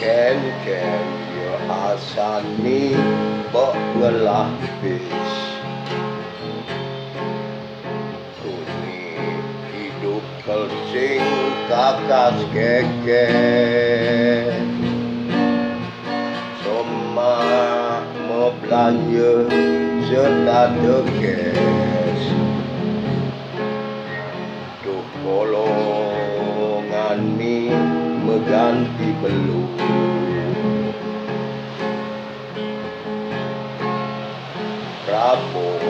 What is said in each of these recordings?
Ken yo asani bok ngelapis kuni hidup kelsing kakas keke soma mau belanja serta dekes duh golongan mi mengganti belum rapor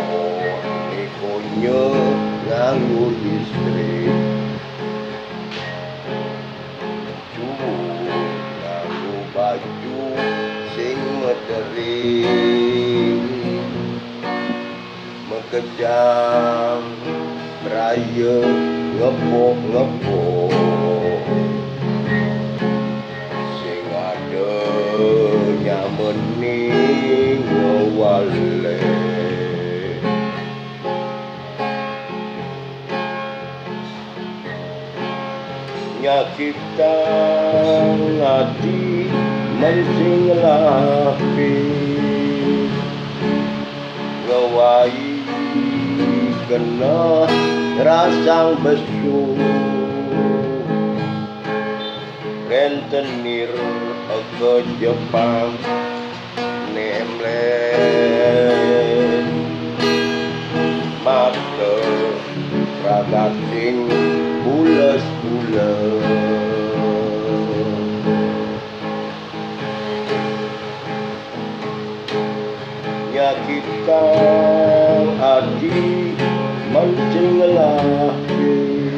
nikonya nganggo listrik cukup nganggo baju sing mederi mekejang raya ngepok-ngepok sing ada nyameni ngewale nyakitkan hati mensing lapis ngewai kena rasang besu rentenir ke Jepang nemlen mata ragating bules-bules nyakitkan hati mancing lapis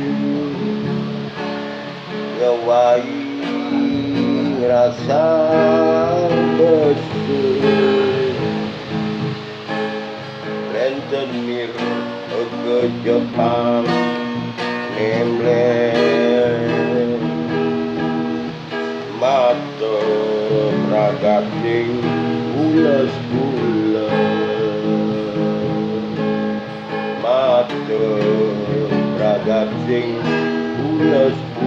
ngewai rasa besu rentenir ke Jepang nemlen mata ragating bules-bules mata ragating bules-bules